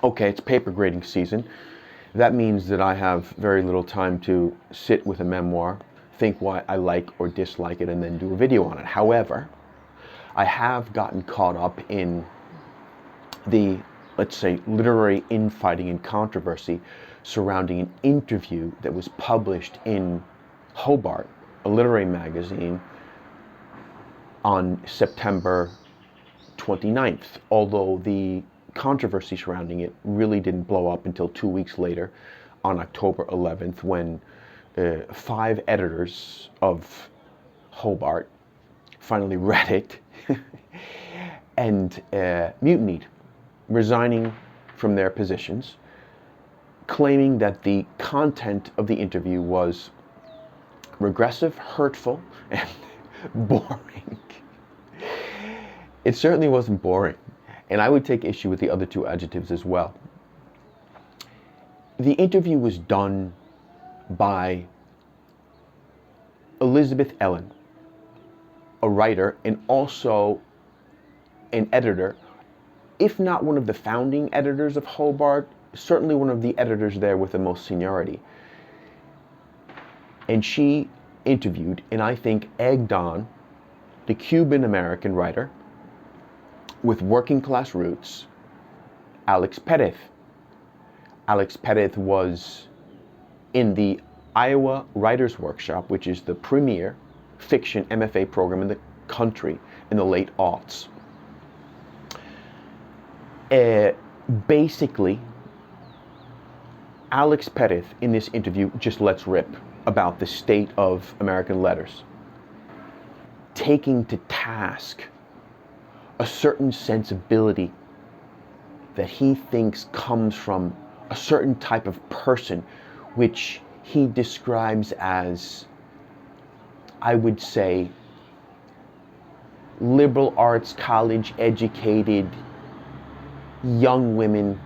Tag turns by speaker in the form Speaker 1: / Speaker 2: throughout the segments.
Speaker 1: Okay, it's paper grading season. That means that I have very little time to sit with a memoir, think why I like or dislike it, and then do a video on it. However, I have gotten caught up in the, let's say, literary infighting and controversy surrounding an interview that was published in Hobart, a literary magazine, on September 29th, although the controversy surrounding it really didn't blow up until 2 weeks later, on October 11th, when 5 editors of Hobart finally read it and mutinied, resigning from their positions, claiming that the content of the interview was regressive, hurtful, and boring. It certainly wasn't boring, and I would take issue with the other 2 adjectives as well. The interview was done by Elizabeth Ellen, a writer and also an editor, if not one of the founding editors of Hobart, certainly one of the editors there with the most seniority. And she interviewed, and I think egged on, the Cuban-American writer with working class roots, Alex Perez. Alex Perez was in the Iowa Writers Workshop, which is the premier fiction MFA program in the country in the late aughts. Basically, Alex Perez in this interview just lets rip about the state of American letters, taking to task a certain sensibility that he thinks comes from a certain type of person, which he describes as, I would say, liberal arts college educated young women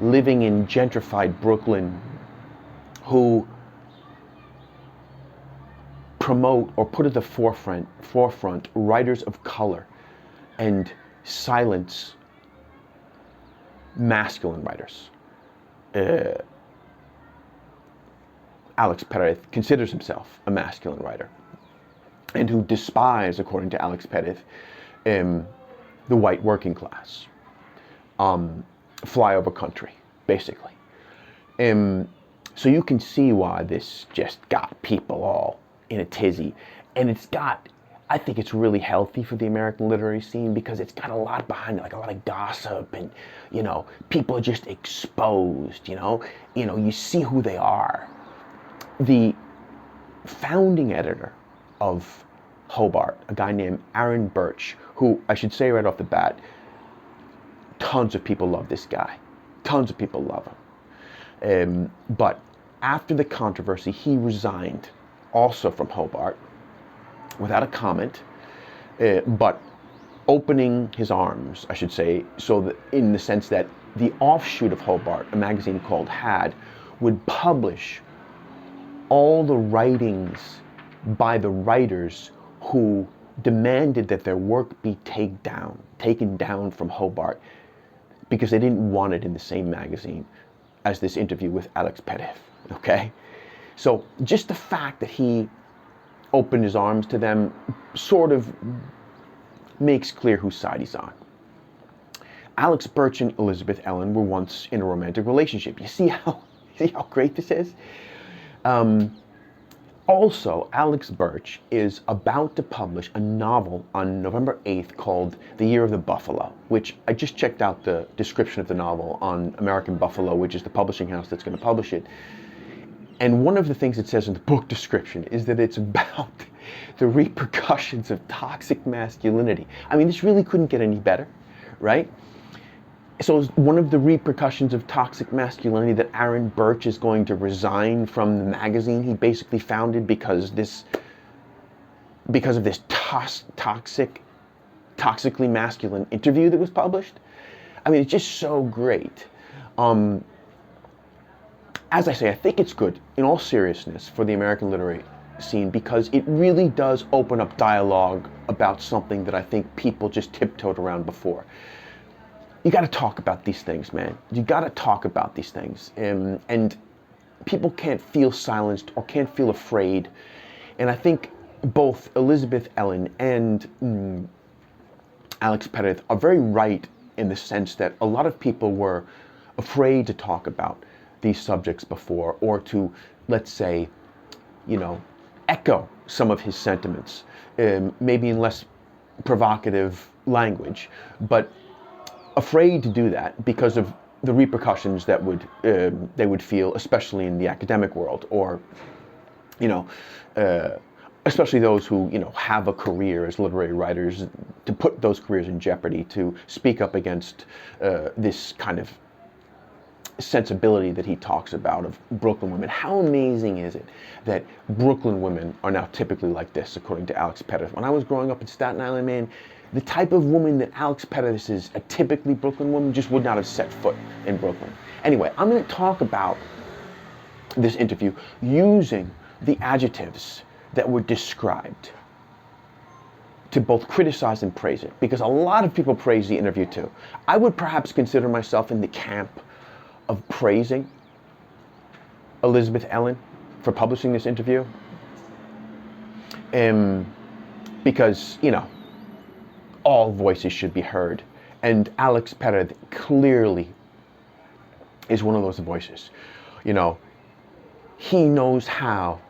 Speaker 1: living in gentrified Brooklyn who promote or put at the forefront writers of color and silence masculine writers. Alex Perez considers himself a masculine writer, and who despise, according to Alex Perez, the white working class, flyover country, basically. So you can see why this just got people all in a tizzy, and I think it's really healthy for the American literary scene, because it's got a lot behind it, like a lot of gossip, and people are just exposed. You see who they are. The founding editor of Hobart, a guy named Aaron Burch, who I should say right off the bat, tons of people love this guy. Tons of people love him. But after the controversy, he resigned also from Hobart without a comment, but opening his arms, I should say, so that in the sense that the offshoot of Hobart, a magazine called Had, would publish all the writings by the writers who demanded that their work be taken down from Hobart, because they didn't want it in the same magazine as this interview with Alex Perez, okay? So just the fact that he opened his arms to them sort of makes clear whose side he's on. Alex Burch and Elizabeth Ellen were once in a romantic relationship. You see how great this is? Also, Alex Burch is about to publish a novel on November 8th called The Year of the Buffalo, which I just checked out the description of the novel on American Buffalo, which is the publishing house that's going to publish it. And one of the things it says in the book description is that it's about the repercussions of toxic masculinity. I mean, this really couldn't get any better, right? So one of the repercussions of toxic masculinity that Aaron Burch is going to resign from the magazine he basically founded because of this toxically masculine interview that was published. I mean, it's just so great. As I say, I think it's good, in all seriousness, for the American literary scene, because it really does open up dialogue about something that I think people just tiptoed around before. you got to talk about these things, man. You got to talk about these things. And people can't feel silenced or can't feel afraid. And I think both Elizabeth Ellen and Alex Perez are very right in the sense that a lot of people were afraid to talk about these subjects before, or to, let's say, echo some of his sentiments, maybe in less provocative language, but afraid to do that because of the repercussions that they would feel, especially in the academic world, or especially those who have a career as literary writers, to put those careers in jeopardy, to speak up against this kind of sensibility that he talks about of Brooklyn women. How amazing is it that Brooklyn women are now typically like this, according to Alex Perez? When I was growing up in Staten Island, man, the type of woman that Alex Perez is, a typically Brooklyn woman, just would not have set foot in Brooklyn. Anyway, I'm going to talk about this interview using the adjectives that were described to both criticize and praise it, because a lot of people praise the interview too. I would perhaps consider myself in the camp of praising Elizabeth Ellen for publishing this interview, because all voices should be heard, and Alex Perez clearly is one of those voices. He knows how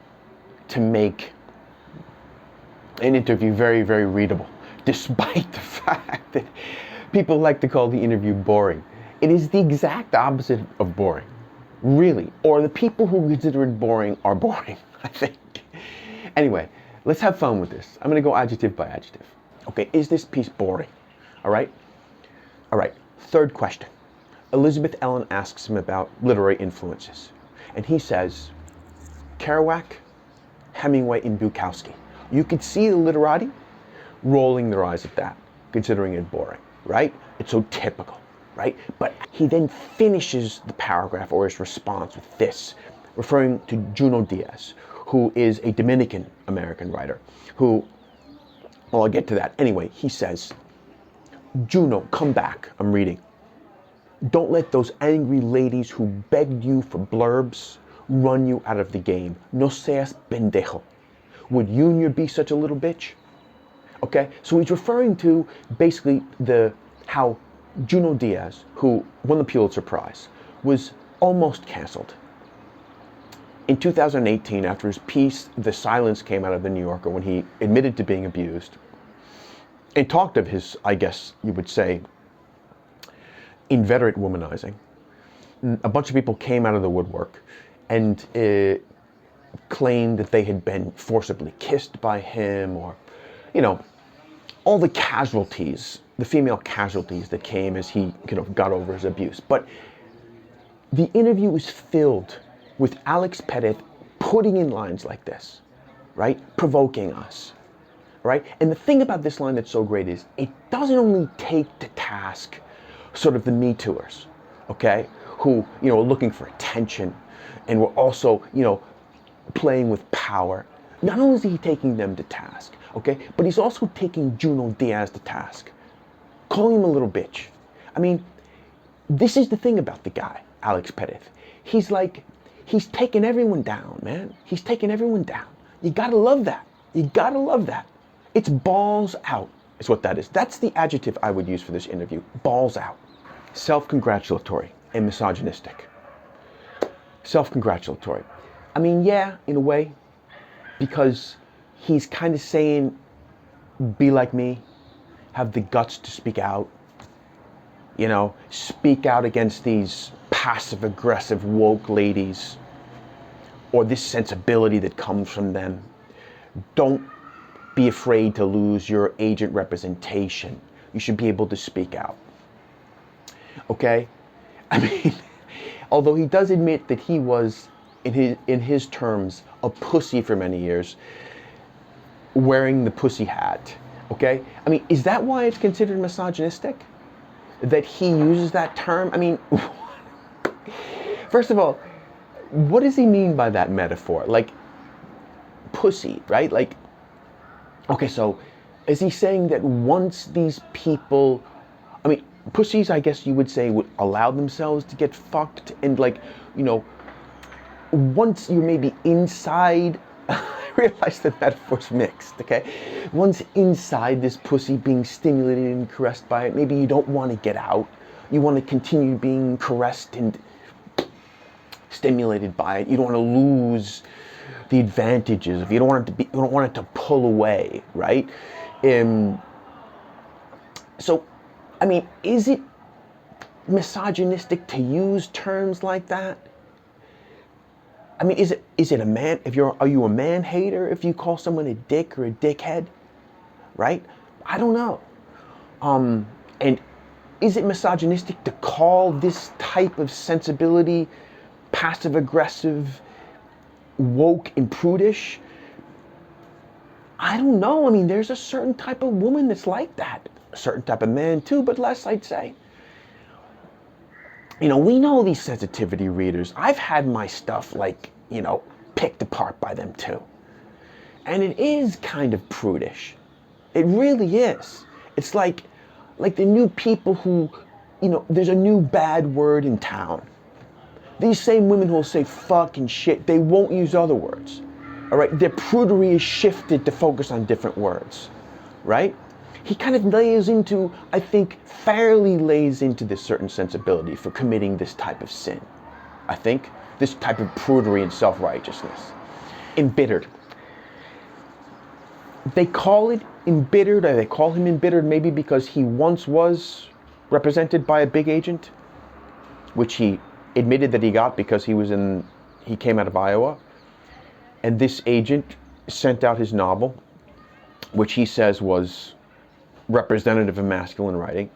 Speaker 1: to make an interview very, very readable, despite the fact that people like to call the interview boring. It is the exact opposite of boring, really. Or the people who consider it boring are boring, I think. Anyway, let's have fun with this. I'm going to go adjective by adjective. Okay, is this piece boring? All right? All right, third question. Elizabeth Ellen asks him about literary influences. And he says, Kerouac, Hemingway, and Bukowski. You could see the literati rolling their eyes at that, considering it boring, right? It's so typical. Right? But he then finishes the paragraph or his response with this, referring to Junot Díaz, who is a Dominican-American writer, who, well, I'll get to that. Anyway, he says, Junot, come back, I'm reading. Don't let those angry ladies who begged you for blurbs run you out of the game. No seas pendejo. Would Junior be such a little bitch? Okay, so he's referring to basically how Junot Díaz, who won the Pulitzer Prize, was almost canceled. In 2018, after his piece, The Silence, came out of the New Yorker, when he admitted to being abused and talked of his, I guess you would say, inveterate womanizing, a bunch of people came out of the woodwork and claimed that they had been forcibly kissed by him, or, all the casualties, the female casualties that came as he got over his abuse. But the interview is filled with Alex Perez putting in lines like this, right? Provoking us, right? And the thing about this line that's so great is it doesn't only take to task sort of the Me Tooers, okay? Who, are looking for attention and were also, playing with power. Not only is he taking them to task, okay, but he's also taking Junot Díaz to task, calling him a little bitch. I mean, this is the thing about the guy, Alex Perez. He's taking everyone down, man. He's taking everyone down. You gotta love that. You gotta love that. It's balls out, is what that is. That's the adjective I would use for this interview, balls out. Self-congratulatory and misogynistic. Self-congratulatory. I mean, yeah, in a way, because he's kind of saying, be like me, have the guts to speak out, speak out against these passive-aggressive woke ladies, or this sensibility that comes from them. Don't be afraid to lose your agent representation. You should be able to speak out. Okay? I mean, although he does admit that he was, in his terms, a pussy for many years, wearing the pussy hat, okay? I mean, is that why it's considered misogynistic? That he uses that term? I mean, first of all, what does he mean by that metaphor? Like, pussy, right? Like, okay, so is he saying that once these people, I mean, pussies, I guess you would say, would allow themselves to get fucked, and like, you know, once you're maybe inside, I realize the metaphor's mixed, okay? Once inside this pussy being stimulated and caressed by it, maybe you don't want to get out. You want to continue being caressed and stimulated by it. You don't want to lose the advantages. If you don't want it to be, you don't want it to pull away, right? So, I mean, is it misogynistic to use terms like that? I mean, is it a man? Are you a man hater if you call someone a dick or a dickhead, right? I don't know. And is it misogynistic to call this type of sensibility passive aggressive, woke, and prudish? I don't know. I mean, there's a certain type of woman that's like that. A certain type of man too, but less, I'd say. You know, we know these sensitivity readers. I've had my stuff, like, you know, picked apart by them too. And it is kind of prudish. It really is. It's like the new people who, you know, there's a new bad word in town. These same women who will say fuck and shit, they won't use other words. All right? Their prudery is shifted to focus on different words, right? He kind of lays into, I think, fairly lays into this certain sensibility for committing this type of sin. I think, this type of prudery and self-righteousness. Embittered. They call it embittered, or they call him embittered maybe because he once was represented by a big agent, which he admitted that he got because he came out of Iowa. And this agent sent out his novel, which he says was representative of masculine writing.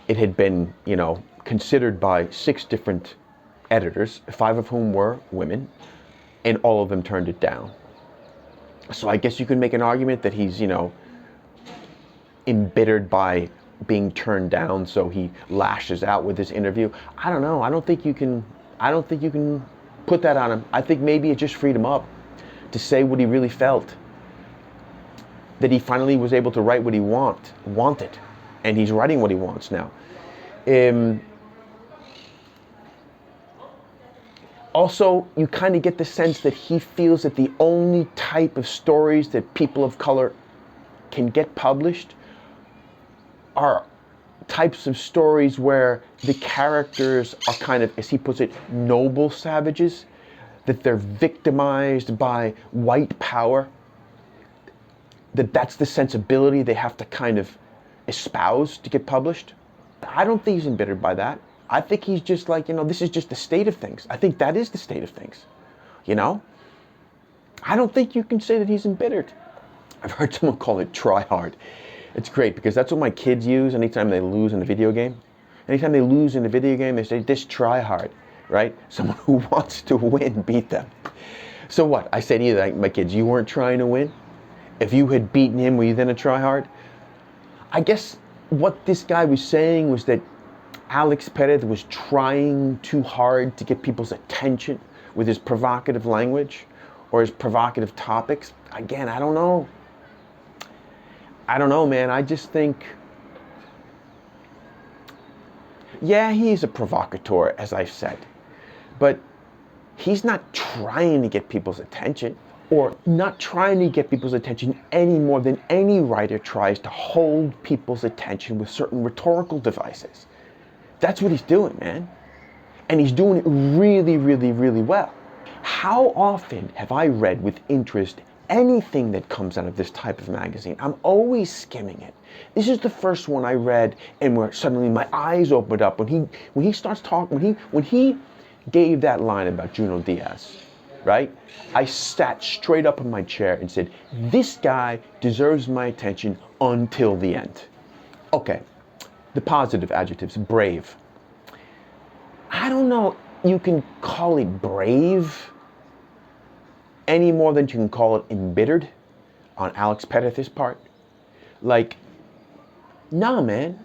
Speaker 1: It had been, you know, considered by 6 different editors, 5 of whom were women, and all of them turned it down. So I guess you could make an argument that he's, you know, embittered by being turned down, so he lashes out with this interview. I don't know. I don't think you can put that on him. I think maybe it just freed him up to say what he really felt. That he finally was able to write what he wanted, and he's writing what he wants now. Also, you kind of get the sense that he feels that the only type of stories that people of color can get published are types of stories where the characters are kind of, as he puts it, noble savages, that they're victimized by white power, that's the sensibility they have to kind of espouse to get published. I don't think he's embittered by that. I think he's just like, you know, this is just the state of things. I think that is the state of things, you know? I don't think you can say that he's embittered. I've heard someone call it try hard. It's great because that's what my kids use anytime they lose in a video game. Anytime they lose in a video game, they say, this try hard, right? Someone who wants to win, beat them. So what? I say to you, like, my kids, you weren't trying to win? If you had beaten him, were you then a try hard? I guess what this guy was saying was that Alex Perez was trying too hard to get people's attention with his provocative language or his provocative topics. Again, I don't know. I don't know, man. I just think, yeah, he's a provocateur, as I've said, but he's not trying to get people's attention, or not trying to get people's attention any more than any writer tries to hold people's attention with certain rhetorical devices. That's what he's doing, man. And he's doing it really, really, really well. How often have I read with interest anything that comes out of this type of magazine? I'm always skimming it. This is the first one I read, and where suddenly my eyes opened up when he starts talking, when he gave that line about Junot Díaz, right? I sat straight up in my chair and said, this guy deserves my attention until the end. Okay, the positive adjectives, brave. I don't know, you can call it brave any more than you can call it embittered on Alex Perez's part. Like, nah, man,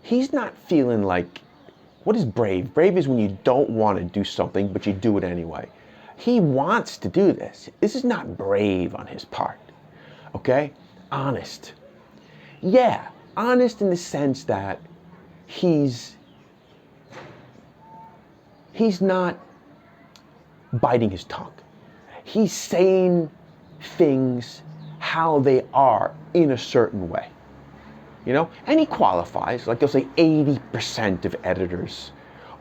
Speaker 1: he's not feeling like, what is brave? Brave is when you don't want to do something, but you do it anyway. He wants to do this. This is not brave on his part, okay? Honest. Yeah, honest in the sense that he's not biting his tongue. He's saying things how they are in a certain way, you know? And he qualifies, like they'll say 80% of editors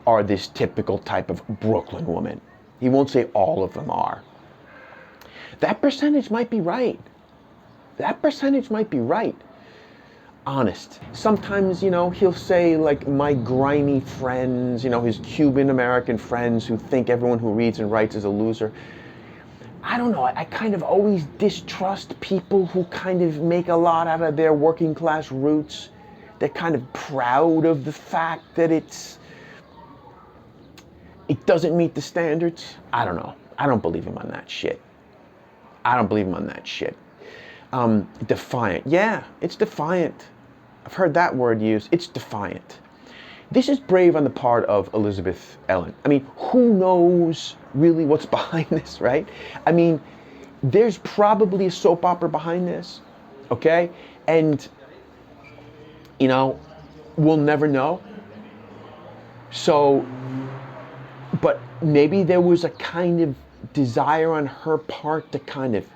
Speaker 1: are this typical type of Brooklyn woman. He won't say all of them are. That percentage might be right. That percentage might be right. Honest. Sometimes, you know, he'll say like my grimy friends, you know, his Cuban-American friends who think everyone who reads and writes is a loser. I don't know, I kind of always distrust people who kind of make a lot out of their working class roots. They're kind of proud of the fact that it doesn't meet the standards. I don't know. I don't believe him on that shit. I don't believe him on that shit. Defiant. Yeah, it's defiant. I've heard that word used. It's defiant. This is brave on the part of Elizabeth Ellen. I mean, who knows really what's behind this, right? I mean, there's probably a soap opera behind this, okay? And, you know, we'll never know. So, but maybe there was a kind of desire on her part to kind of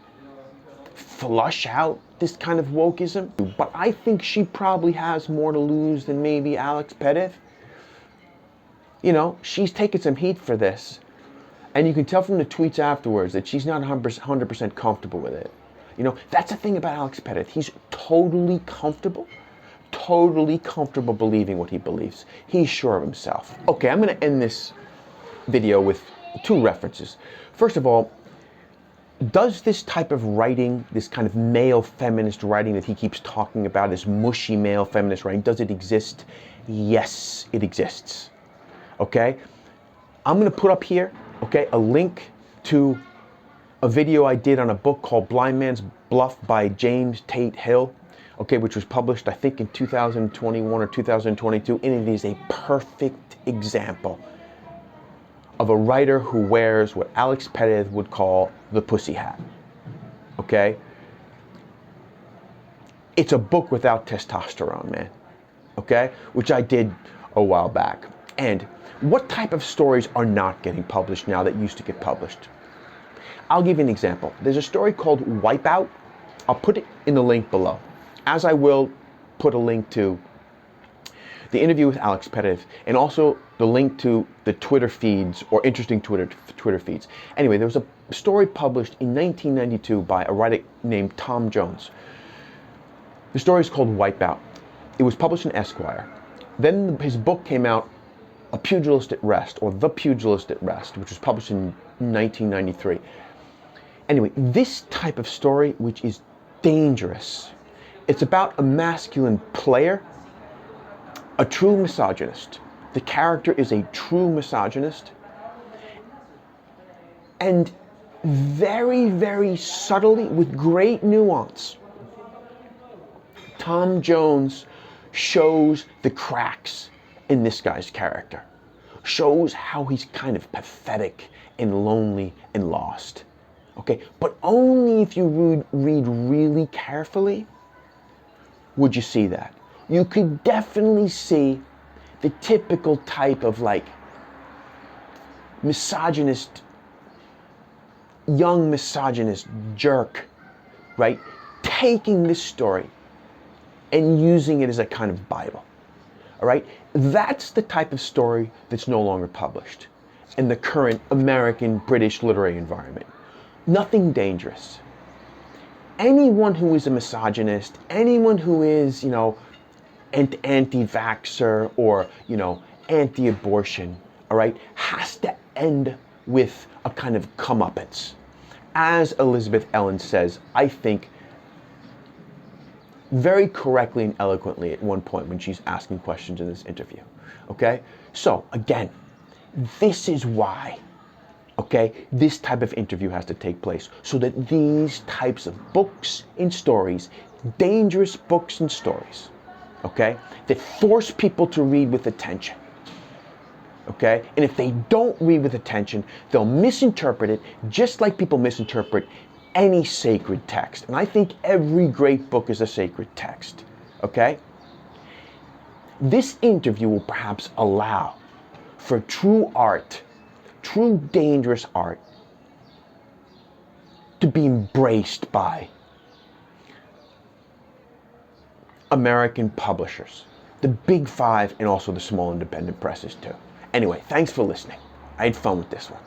Speaker 1: flush out this kind of wokeism. But I think she probably has more to lose than maybe Alex Perez. You know, she's taken some heat for this. And you can tell from the tweets afterwards that she's not 100% comfortable with it. You know, that's the thing about Alex Perez. He's totally comfortable believing what he believes. He's sure of himself. Okay, I'm going to end this video with two references. First of all, does this type of writing, this kind of male feminist writing that he keeps talking about, this mushy male feminist writing, does it exist? Yes, it exists. Okay? I'm going to put up here, okay, a link to a video I did on a book called Blind Man's Bluff by James Tate Hill, okay, which was published, I think, in 2021 or 2022, and it is a perfect example of a writer who wears what Alex Perez would call the pussy hat, okay? It's a book without testosterone, man, okay? Which I did a while back. And what type of stories are not getting published now that used to get published? I'll give you an example. There's a story called Wipeout. I'll put it in the link below, as I will put a link to the interview with Alex Perez, and also the link to the Twitter feeds, or interesting Twitter feeds. Anyway, there was a story published in 1992 by a writer named Thom Jones. The story is called Wipeout. It was published in Esquire. Then his book came out, A Pugilist at Rest, or The Pugilist at Rest, which was published in 1993. Anyway, this type of story, which is dangerous, it's about a masculine player, a true misogynist. The character is a true misogynist. And very, very subtly, with great nuance, Thom Jones shows the cracks in this guy's character. Shows how he's kind of pathetic and lonely and lost. Okay, but only if you read really carefully would you see that. You could definitely see the typical type of like misogynist, young misogynist jerk, right? Taking this story and using it as a kind of Bible, all right? That's the type of story that's no longer published in the current American, British literary environment. Nothing dangerous. Anyone who is a misogynist, anyone who is, you know, anti-vaxxer or, you know, anti-abortion, all right, has to end with a kind of comeuppance. As Elizabeth Ellen says, I think, very correctly and eloquently at one point when she's asking questions in this interview, okay? So, again, this is why, okay, this type of interview has to take place, so that these types of books and stories, dangerous books and stories, okay, that force people to read with attention, okay, and if they don't read with attention, they'll misinterpret it just like people misinterpret any sacred text. And I think every great book is a sacred text, okay? This interview will perhaps allow for true art, true dangerous art, to be embraced by American publishers, the big five and also the small independent presses too. Anyway, thanks for listening. I had fun with this one.